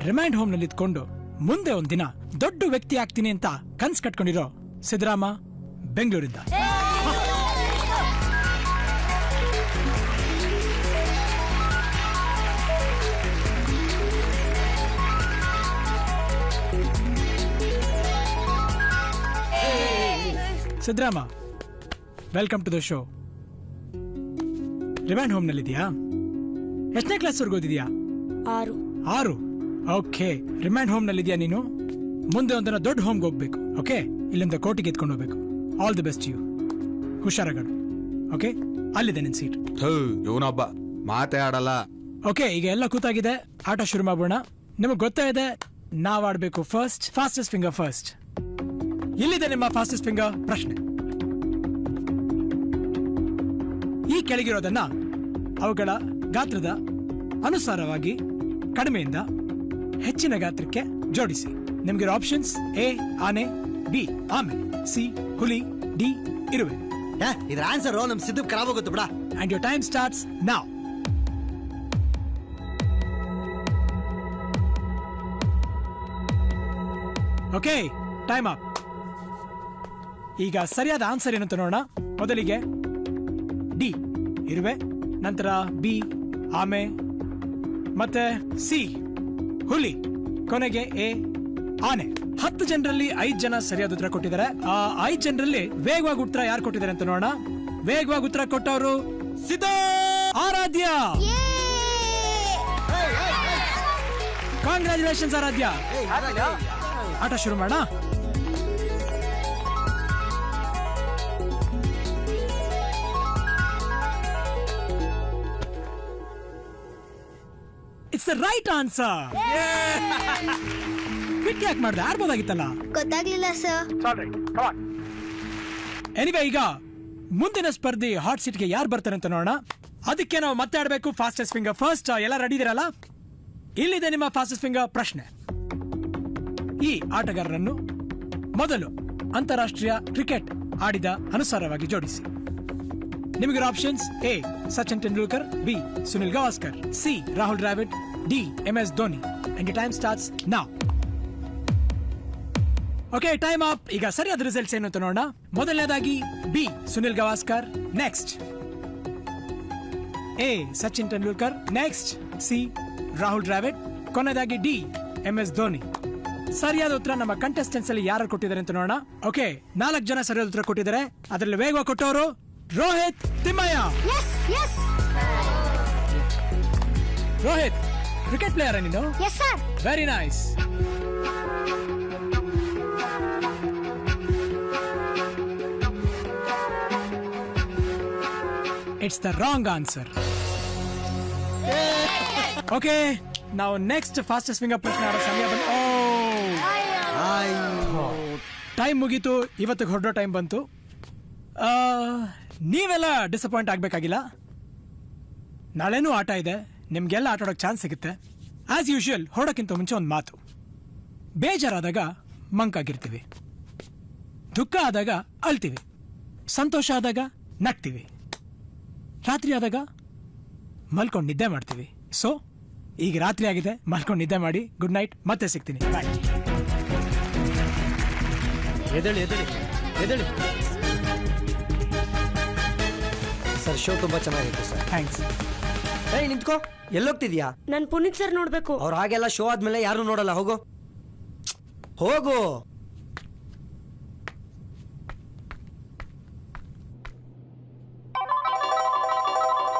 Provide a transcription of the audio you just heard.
Remind home ನಲ್ಲಿ ಇದ್ಕೊಂಡು ಮುಂದೆ ಒಂದಿನ ದೊಡ್ಡ ವ್ಯಕ್ತಿ ಆಗ್ತೀನಿ ಅಂತ ಕನ್ಸ್ ಕಟ್ಕೊಂಡಿರೋ ಸಿದ್ದರಾಮ ಬೆಂಗಳೂರಿಂದ. Siddarama, welcome to the show. Remand home ನಲ್ಲಿದ್ಯಾ? ಎಷ್ಟನೇ ಕ್ಲಾಸ್ ವರ್ಗೂ ಓದಿದ್ಯಾ? 6. ಓಕೆ, ರಿಮೈಂಡ್ ಹೋಮ್ ನಲ್ಲಿದ್ಯಾ ನೀನು? ಮುಂದೆ ಒಂದಿನ ದೊಡ್ಡ ಹೋಮ್ಗೆ ಹೋಗ್ಬೇಕು. ಓಕೆ, ಇಲ್ಲಿಂದ ಕೋಟಿಗೆ ಎತ್ಕೊಂಡು ಹೋಗ್ಬೇಕು. All the best you. ಹುಷಾರಾಗಡು. ಓಕೆ, ಅಲ್ಲಿದೆ ನಿನ್ ಸೀಟ್. ಇವನೊಬ್ಬ ಮಾತೇ ಆಡಲ್ಲ. ಓಕೆ, ಈಗ ಎಲ್ಲ ಕೂತಾಗಿದೆ, ಆಟ ಶುರು ಮಾಡೋಣ. ನಿಮಗೆ ಗೊತ್ತಾ ಇದೆ ನಾವ್ ಆಡ್ಬೇಕು ಫಸ್ಟ್. Fastest finger first. ಇಲ್ಲಿದೆ ನಿಮ್ಮ ಫಾಸ್ಟೆಸ್ಟ್ ಫಿಂಗರ್ ಪ್ರಶ್ನೆ. ಈ ಕೆಳಗಿರೋದನ್ನ ಅವುಗಳ ಗಾತ್ರದ ಅನುಸಾರವಾಗಿ ಕಡಿಮೆಯಿಂದ ಹೆಚ್ಚಿನ ಗಾತ್ರಕ್ಕೆ ಜೋಡಿಸಿ. ನಿಮ್ಗಿರೋ ಆಪ್ಷನ್ಸ್: ಎ ಆನೆ, ಬಿ ಆಮೆ, ಸಿ ಹುಲಿ, ಡಿ ಇರುವೆ. ಇದ್ರ ಆನ್ಸರ್ ನಮ್ ಸಿದ್ದು ಖರಾಬ್ ಆಗುತ್ತೆ ಬಿಡ. And your time starts now. Okay, time up. ಈಗ ಸರಿಯಾದ ಆನ್ಸರ್ ಏನಂತ ನೋಡೋಣ. ಮೊದಲಿಗೆ ಡಿ ಇರುವೆ, ನಂತರ ಬಿ ಆಮೆ, ಮತ್ತೆ ಸಿ ಹುಲಿ, ಕೊನೆಗೆ ಎ ಆನೆ. 10 ಜನರಲ್ಲಿ 5 ಜನ ಸರಿಯಾದ ಉತ್ತರ ಕೊಟ್ಟಿದ್ದಾರೆ. ಆ 5 ಜನರಲ್ಲಿ ವೇಗವಾಗಿ ಉತ್ತರ ಯಾರು ಕೊಟ್ಟಿದ್ದಾರೆ ಅಂತ ನೋಡೋಣ. ವೇಗವಾಗಿ ಉತ್ತರ ಕೊಟ್ಟವರು ಸಿದ್ಧ ಆರಾಧ್ಯ. ಕಾಂಗ್ರಾಚುಲೇಷನ್ಸ್ ಆರಾಧ್ಯ. ಆಟ ಶುರು ಮಾಡೋಣ. It's the right answer. Quick ಯಾಕೆ ಮಾಡ್ದೆ? ಆಡ್ಬೋದಾಗಿತ್ತಲ್ಲ. ಗೊತ್ತಾಗ್ಲಿಲ್ಲ ಸರ್. ಎನಿವೆ, ಈಗ ಮುಂದಿನ ಸ್ಪರ್ಧಿ ಹಾಟ್ ಸೀಟ್ಗೆ ಯಾರು ಬರ್ತಾರೆ ಅಂತ ನೋಡೋಣ. ಅದಕ್ಕೆ ನಾವು ಮತ್ತೆ ಆಡಬೇಕು ಫಾಸ್ಟೆಸ್ಟ್ ಫಿಂಗರ್ ಫಸ್ಟ್. ಎಲ್ಲ ರೆಡಿ ಇದೀರಲ್ಲ? ಇಲ್ಲಿದೆ ನಿಮ್ಮ ಫಾಸ್ಟೆಸ್ಟ್ ಫಿಂಗರ್ ಪ್ರಶ್ನೆ. ಈ ಆಟಗಾರರನ್ನು ಮೊದಲು ಅಂತಾರಾಷ್ಟ್ರೀಯ ಕ್ರಿಕೆಟ್ ಆಡಿದ ಅನುಸಾರವಾಗಿ ಜೋಡಿಸಿ. ನಿಮಗಿರೋ options: A Sachin Tendulkar, B Sunil Gavaskar, C Rahul Dravid, D MS Dhoni. And time starts now. Okay, time up. ಈಗ ಸರಿಯಾದ ರಿಸಲ್ಟ್ಸ್ ಏನು ಅಂತ ನೋಡೋಣ. ಮೊದಲನೇದಾಗಿ B Sunil Gavaskar, next A Sachin Tendulkar, next C Rahul Dravid, ಕೊನೆಯದಾಗಿ ಡಿ MS ಧೋನಿ. ಸರಿಯಾದ ಉತ್ತರ ನಮ್ಮ ಕಂಟೆಸ್ಟೆಂಟ್ಸ್ ಅಲ್ಲಿ ಯಾರು ಕೊಟ್ಟಿದ್ದಾರೆ ಅಂತ ನೋಡೋಣ. ಓಕೆ, 4 ಜನ ಸರಿಯಾದ ಉತ್ತರ ಕೊಟ್ಟಿದ್ದಾರೆ. ಅದರಲ್ಲಿ ವೇಗವಾಗಿ ಕೊಟ್ಟವರು ರೋಹಿತ್ ತಿಮ್ಮಯ್ಯ. ರೋಹಿತ್, ಕ್ರಿಕೆಟ್ ಪ್ಲೇಯರ್ ನೀನು? Very nice. It's the wrong answer. Okay, ನಾವು ನೆಕ್ಸ್ಟ್ ಫಾಸ್ಟೆಸ್ಟ್ ಫಿಂಗರ್ ಪ್ರಶ್ನೆ ಆಡೋ ಸಮಯ ಬಂತು. ಟೈಮ್ ಮುಗೀತು. ಇವತ್ತಿಗೆ ಹೊರಡೋ ಟೈಮ್ ಬಂತು. ನೀವೆಲ್ಲ ಡಿಸಪಾಯಿಂಟ್ ಆಗ್ಬೇಕಾಗಿಲ್ಲ. ನಾಳೆನೂ ಆಟ ಇದೆ, ನಿಮ್ಗೆಲ್ಲ ಆಟ ಆಡೋಕೆ ಚಾನ್ಸ್ ಸಿಗುತ್ತೆ. ಆಸ್ ಯೂಶುವಲ್ ಹೊರಡೋಕ್ಕಿಂತ ಮುಂಚೆ ಒಂದು ಮಾತು: ಬೇಜಾರಾದಾಗ ಮಂಕಾಗಿರ್ತೀವಿ, ದುಃಖ ಆದಾಗ ಅಳ್ತೀವಿ, ಸಂತೋಷ ಆದಾಗ ನಗ್ತೀವಿ, ರಾತ್ರಿ ಆದಾಗ ಮಲ್ಕೊಂಡು ನಿದ್ದೆ ಮಾಡ್ತೀವಿ. ಸೊ ಈಗ ರಾತ್ರಿ ಆಗಿದೆ, ಮಲ್ಕೊಂಡು ನಿದ್ದೆ ಮಾಡಿ. Good night. ಮತ್ತೆ ಸಿಗ್ತೀನಿ. ಬಾಯ್. ಎದಳಿ ಸರ್, ಶೋ ತುಂಬಾ ಚೆನ್ನಾಗಿತ್ತು ಸರ್. ಥ್ಯಾಂಕ್ಸ್. ನಿಂತ್ಕೋ, ಎಲ್ಲೋಗ್ತಿದ್ಯಾ? ನನ್ ಪುನೀತ್ ಸರ್ ನೋಡ್ಬೇಕು. ಅವ್ರು ಹಾಗೆಲ್ಲ ಶೋ ಆದ್ಮೇಲೆ ಯಾರು ನೋಡಲ್ಲ. ಹೋಗು.